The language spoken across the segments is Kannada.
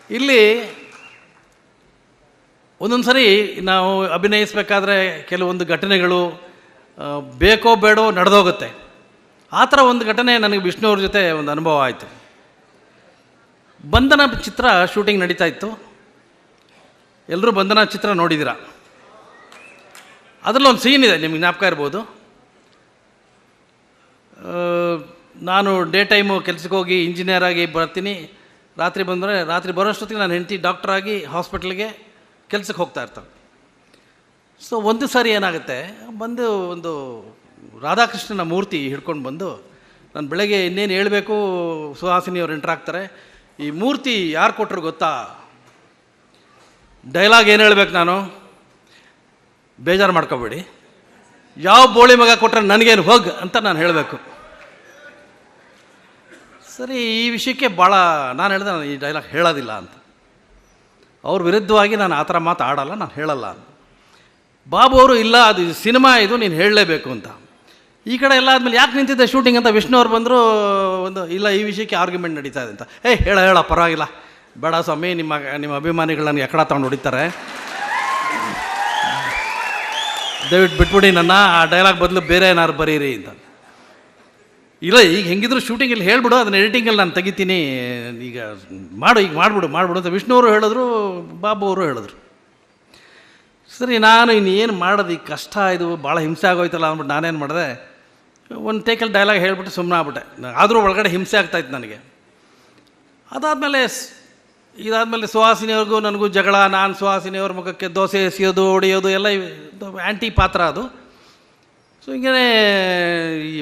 ಇಲ್ಲಿ ಒಂದೊಂದು ಸರಿ ನಾವು ಅಭಿನಯಿಸಬೇಕಾದ್ರೆ ಕೆಲವೊಂದು ಘಟನೆಗಳು ಬೇಕೋ ಬೇಡೋ ನಡೆದೋಗುತ್ತೆ. ಆ ಥರ ಒಂದು ಘಟನೆ ನನಗೆ ವಿಷ್ಣು ಅವ್ರ ಜೊತೆ ಒಂದು ಅನುಭವ ಆಯಿತು. ಬಂಧನ ಚಿತ್ರ ಶೂಟಿಂಗ್ ನಡೀತಾ ಇತ್ತು. ಎಲ್ಲರೂ ಬಂಧನ ಚಿತ್ರ ನೋಡಿದ್ದೀರ. ಅದರಲ್ಲಿ ಒಂದು ಸೀನ್ ಇದೆ, ನಿಮ್ಗೆ ಜ್ಞಾಪಕ ಇರ್ಬೋದು. ನಾನು ಡೇ ಟೈಮು ಕೆಲ್ಸಕ್ಕೆ ಹೋಗಿ ಇಂಜಿನಿಯರ್ ಆಗಿ ಬರ್ತೀನಿ. ರಾತ್ರಿ ಬಂದರೆ ರಾತ್ರಿ ಬರೋಷ್ಟೊತ್ತಿಗೆ ನಾನು ಹೆಂಡತಿ ಡಾಕ್ಟ್ರಾಗಿ ಹಾಸ್ಪಿಟ್ಲಿಗೆ ಕೆಲಸಕ್ಕೆ ಹೋಗ್ತಾ ಇರ್ತಾರೆ. ಸೊ ಒಂದು ಸಾರಿ ಏನಾಗುತ್ತೆ, ಬಂದು ಒಂದು ರಾಧಾಕೃಷ್ಣನ ಮೂರ್ತಿ ಹಿಡ್ಕೊಂಡು ಬಂದು, ನಾನು ಬೆಳಗ್ಗೆ ಇನ್ನೇನು ಹೇಳಬೇಕು, ಸುಹಾಸಿನಿಯವ್ರು ಎಂಟ್ರ್ ಆಗ್ತಾರೆ. ಈ ಮೂರ್ತಿ ಯಾರು ಕೊಟ್ಟರು ಗೊತ್ತಾ? ಡೈಲಾಗ್ ಏನು ಹೇಳ್ಬೇಕು ನಾನು? ಬೇಜಾರು ಮಾಡ್ಕೋಬೇಡಿ, ಯಾವ ಬೋಳಿ ಮಗ ಕೊಟ್ಟರೆ ನನಗೇನು ಹೋಗ್ ಅಂತ ನಾನು ಹೇಳಬೇಕು. ಸರಿ, ಈ ವಿಷಯಕ್ಕೆ ಭಾಳ ನಾನು ಹೇಳಿದೆ, ನಾನು ಈ ಡೈಲಾಗ್ ಹೇಳೋದಿಲ್ಲ ಅಂತ. ಅವ್ರ ವಿರುದ್ಧವಾಗಿ ನಾನು ಆ ಥರ ಮಾತು ಆಡಲ್ಲ, ನಾನು ಹೇಳಲ್ಲ ಅಂತ. ಬಾಬು ಅವರು, ಇಲ್ಲ ಅದು ಸಿನಿಮಾ, ಇದು ನೀನು ಹೇಳಲೇಬೇಕು ಅಂತ. ಈ ಕಡೆ ಎಲ್ಲ ಆದಮೇಲೆ ಯಾಕೆ ನಿಂತಿದ್ದೆ ಶೂಟಿಂಗ್ ಅಂತ ವಿಷ್ಣು ಅವ್ರು ಬಂದರು. ಒಂದು ಇಲ್ಲ, ಈ ವಿಷಯಕ್ಕೆ ಆರ್ಗ್ಯುಮೆಂಟ್ ನಡೀತಾ ಇದೆ ಅಂತ. ಹೇಳ ಪರವಾಗಿಲ್ಲ, ಬೇಡ ಸ್ವಾಮಿ, ನಿಮ್ಮ ಅಭಿಮಾನಿಗಳು ನನಗೆ ಎಕ್ಕಡ ತಗೊಂಡು ಹೊಡಿತಾರೆ, ದಯವಿಟ್ಟು ಬಿಟ್ಬಿಡಿ ನನ್ನ, ಆ ಡೈಲಾಗ್ ಬದಲು ಬೇರೆ ಏನಾದ್ರು ಬರೀರಿ ಅಂತ. ಇಲ್ಲ, ಈಗ ಹೆಂಗಿದ್ರು ಶೂಟಿಂಗಲ್ಲಿ ಹೇಳ್ಬಿಡು, ಅದನ್ನ ಎಡಿಟಿಂಗಲ್ಲಿ ನಾನು ತೆಗಿತೀನಿ, ಈಗ ಮಾಡಿಬಿಡು ಅಂತ ವಿಷ್ಣು ಅವರು ಹೇಳಿದ್ರು, ಬಾಬು ಅವರು ಹೇಳಿದ್ರು. ಸರಿ, ನಾನು ಇನ್ನೇನು ಮಾಡೋದು, ಈಗ ಕಷ್ಟ, ಇದು ಭಾಳ ಹಿಂಸೆ ಆಗೋಯ್ತಲ್ಲ ಅಂದ್ಬಿಟ್ಟು ನಾನೇನು ಮಾಡಿದೆ, ಒಂದು ಟೇಕಲ್ಲಿ ಡೈಲಾಗ್ ಹೇಳ್ಬಿಟ್ಟು ಸುಮ್ಮನೆ ಆಗ್ಬಿಟ್ಟೆ. ಆದರೂ ಒಳಗಡೆ ಹಿಂಸೆ ಆಗ್ತಾಯಿತ್ತು ನನಗೆ. ಇದಾದಮೇಲೆ ಸುಹಾಸಿನಿಯವ್ರಿಗೂ ನನಗೂ ಜಗಳ. ನಾನು ಸುಹಾಸಿನಿಯವ್ರ ಮುಖಕ್ಕೆ ದೋಸೆ ಎಸೆಯೋದು, ಹೊಡೆಯೋದು ಎಲ್ಲ ಆ್ಯಂಟಿ ಪಾತ್ರ ಅದು. ಸೊ ಹಿಂಗೇ ಈ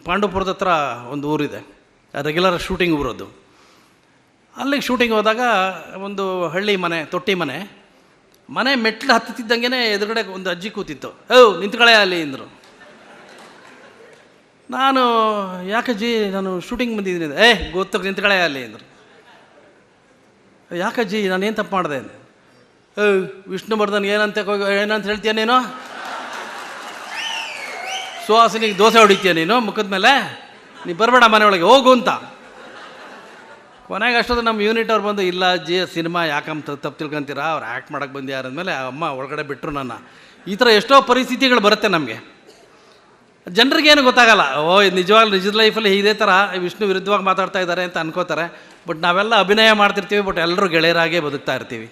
ಪಾಂಡವಪುರದ ಹತ್ರ ಒಂದು ಊರಿದೆ, ರೆಗ್ಯುಲರ್ ಶೂಟಿಂಗ್ ಊರದ್ದು. ಅಲ್ಲಿಗೆ ಶೂಟಿಂಗ್ ಹೋದಾಗ ಒಂದು ಹಳ್ಳಿ ಮನೆ, ತೊಟ್ಟಿ ಮನೆ ಮೆಟ್ಲು ಹತ್ತುತ್ತಿದ್ದಂಗೆ ಎದುರುಗಡೆ ಒಂದು ಅಜ್ಜಿ ಕೂತಿತ್ತು. ನಿಂತ್ಕೊಳ್ಳೆ ಅಲ್ಲಿ ಅಂದರು. ನಾನು, ಯಾಕಜ್ಜಿ, ನಾನು ಶೂಟಿಂಗ್ ಬಂದಿದ್ದೀನಿ. ಗೊತ್ತಾಗ ನಿಂತ್ಕೊಳ್ಳೆ ಅಲ್ಲಿ ಅಂದರು. ಯಾಕಜ್ಜಿ, ನಾನೇನು ತಪ್ಪು ಮಾಡಿದೆ? ವಿಷ್ಣುವರ್ಧನ್ ಏನಂತ ಹೇಳ್ತೀಯ ನೀನು? ಸುಹಾಸಿನಿಗೆ ದೋಸೆ ಹೊಡಿತೀಯ ನೀನು ಮುಖದ ಮೇಲೆ? ನೀ ಬರಬೇಡ ಮನೆ ಒಳಗೆ, ಹೋಗು ಅಂತ. ಕೊನೆಗೆ ಅಷ್ಟೊಂದು ನಮ್ಮ ಯೂನಿಟ್ ಅವ್ರು ಬಂದು, ಇಲ್ಲ ಅಜ್ಜಿ, ಸಿನಿಮಾ ಯಾಕಂತ ತಪ್ಪು ತಿಳ್ಕೊಂತೀರಾ, ಅವ್ರು ಆ್ಯಕ್ಟ್ ಮಾಡೋಕ್ಕೆ ಬಂದು ಯಾರಂದಮೇಲೆ ಅಮ್ಮ ಒಳಗಡೆ ಬಿಟ್ಟರು ನನ್ನ. ಈ ಥರ ಎಷ್ಟೋ ಪರಿಸ್ಥಿತಿಗಳು ಬರುತ್ತೆ ನಮಗೆ. ಜನರಿಗೇನು ಗೊತ್ತಾಗಲ್ಲ, ನಿಜದ ಲೈಫಲ್ಲಿ ಇದೇ ಥರ ವಿಷ್ಣು ವಿರುದ್ಧವಾಗಿ ಮಾತಾಡ್ತಾ ಇದ್ದಾರೆ ಅಂತ ಅನ್ಕೋತಾರೆ. ಬಟ್ ನಾವೆಲ್ಲ ಅಭಿನಯ ಮಾಡ್ತಿರ್ತೀವಿ, ಬಟ್ ಎಲ್ಲರೂ ಗೆಳೆಯರಾಗೇ ಬದುಕ್ತಾ ಇರ್ತೀವಿ.